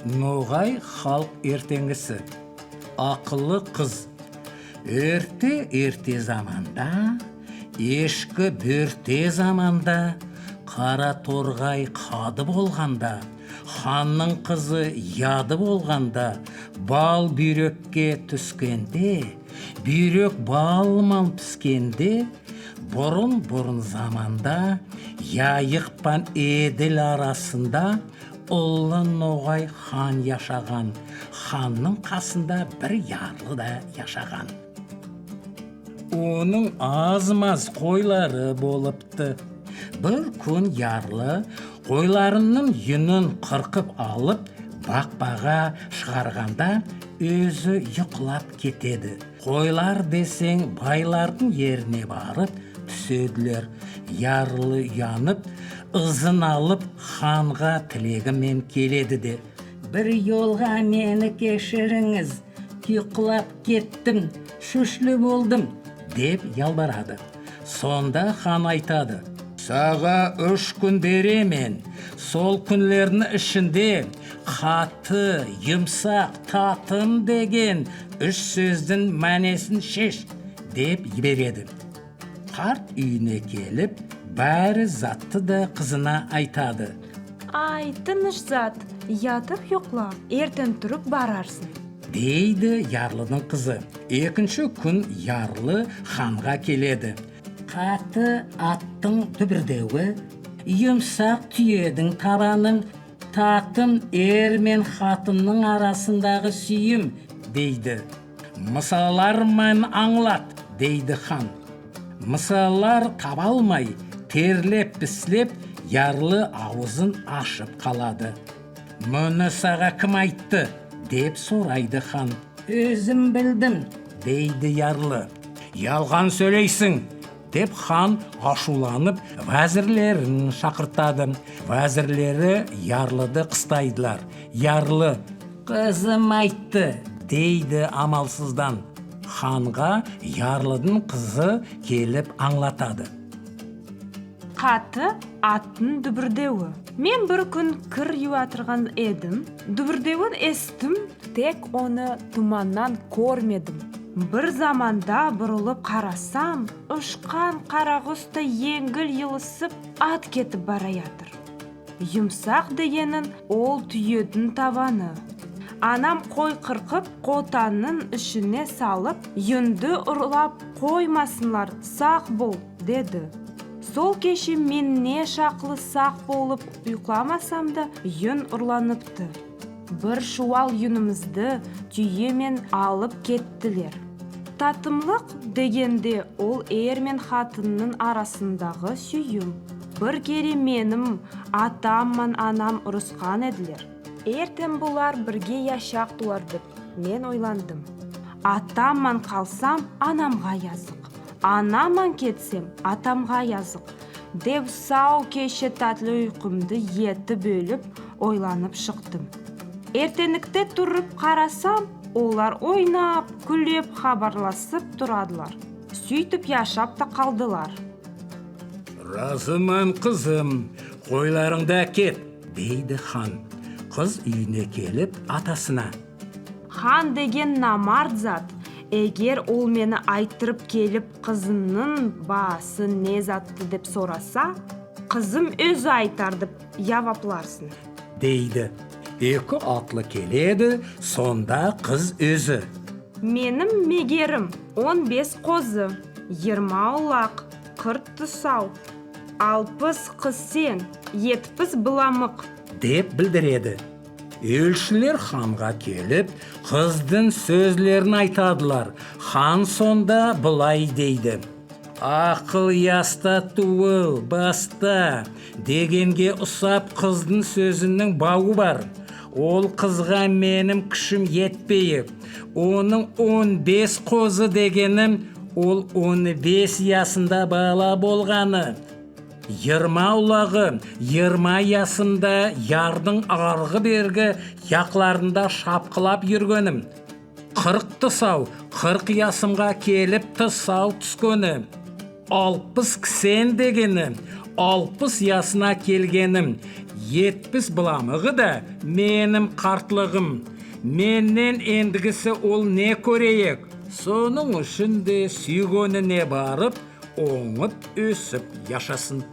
Ноғай халық ертеңгісі. Ақылы қыз. Ерте заманда, ешкі бөрте заманда, қара торғай қады болғанда, ханның қызы яды болғанда, бал бүйрекке түскенде, бүйрек балман піскенде, бұрын заманда, яйықпан еділ арасында, ұлы Ноғай хан яшаған, ханның қасында бір ярлы да яшаған. Оның аз-маз қойлары болыпты. Бір күн ярлы қойларының юнын қырқып алып, бақпаға шығарғанда өзі ұйқылап кетеді. Қойлар десең байлардың еріне барып түседілер. Ярлы ұянып, ызын алып ханға тілегімен келеді де: «Бір жолға мені кешіріңіз, ұйқылап кеттім, шүшлі болдым», деп ялбарады. Сонда хан айтады: «Саға 3 күн беремен, сол күнлердің ішінде қаты, жұмсақ, татым деген 3 сөздің мәнесін шеш», деп береді. Қарт үйіне келіп, бәрі затты да қызына айтады: «Ай, тыныш зат, ятып ұйқла, ертең тұрып барарсың», дейді ярлының қызы. 2-ші күн ярлы ханға келеді. «Қаты аттың дүбірдеуі, жұмсақ түйедің табаның, татым ер мен қатынның арасындағы сүйім», дейді. «Мысалармен аңлат», дейді хан. Мысалар таба алмай, терлеп післеп, ярлы аузын ашып қалады. «Мұны саға кім айтты?» деп сұрайды хан. «Өзім білдім», дейді ярлы. «Ялған сөйлейсің», деп хан ашуланып вәзірлерін шақыртады. Вәзірлері ярлыды қыстайдылар. Ярлы: «Қызым айтты», дейді амалсыздан. Ханға ярлыдың қызы келіп аңлатады. «Қаты аттың дүбірдеуі. Мен бір күн кір юатырған едім. Дүбірдеуін естім, тек оны тұманнан көрмедім. Бір заманда бұрылып қарасам, ұшқан қарағұсты еңгіл елісіп ат кетіп бара жатыр. Жұмсақ дегенін ол түйедің табаны. Анам қой қырқып, қотанның ішіне салып, юнды ұрлап қоймасынлар, сақ бол, деді. Сол кеше мен не шақлы сақ болып ұйқламасам да, юн ұрланыпты. Бір шуал юнымызды түйемен алып кеттілер. Татымлық дегенде ол ер мен қатынның арасындағы сүйім. Бір кере менім атамман анам ұрысқан еділер. Ертең бұлар бірге яшақ туар деп мен ойландым. Атамман қалсам, анамға язық. Анаман кетсем, атамға язық. Деп сау кеше татлы ұйқымды еті бөліп, ойланып шықтым. Ертеңікте тұрып қарасам, олар ойнап, күлеп хабарласып тұрадылар. Сөйтіп яшап та қалдылар. «Разыман қызым, қойларыңда кет», дейді хан. Қыз үйіне келіп атасына: «Хан деген намард зат. Егер ол мені айттырып келіп қызының басы не затты деп сораса, қызым өзі айтар деп явапларсын», дейді. 2 атлы келеді, сонда қыз өзі: «Менің мегерім 15 қозы, 20 ұлақ, 40 тұсау, 60 қысен, 70 бұламық», деп білдіреді. Елшілер ханға келіп, қыздың сөзлерін айтадылар. Хан сонда бұлай дейді: «Ақыл яста туыл, баста» дегенге ұсап қыздың сөзінің бауы бар. Ол қызға менім күшім етпейіп, оның 15 қозы дегенім, ол 15 ясында бала болғаны. 20 ұлағы 20 ясында ярдың арғы бергі яқларында шапқылап жүргенім. 40 тұсау 40 ясымға келіп тұсау түскені. 60 кісен дегені 60 ясына келгенім. 70 bulamığı da menim qartlığım. Menden endigisi ol ne köreyek? Sonun üçün de süygönüne barıp, oňup ösüp yaşasın.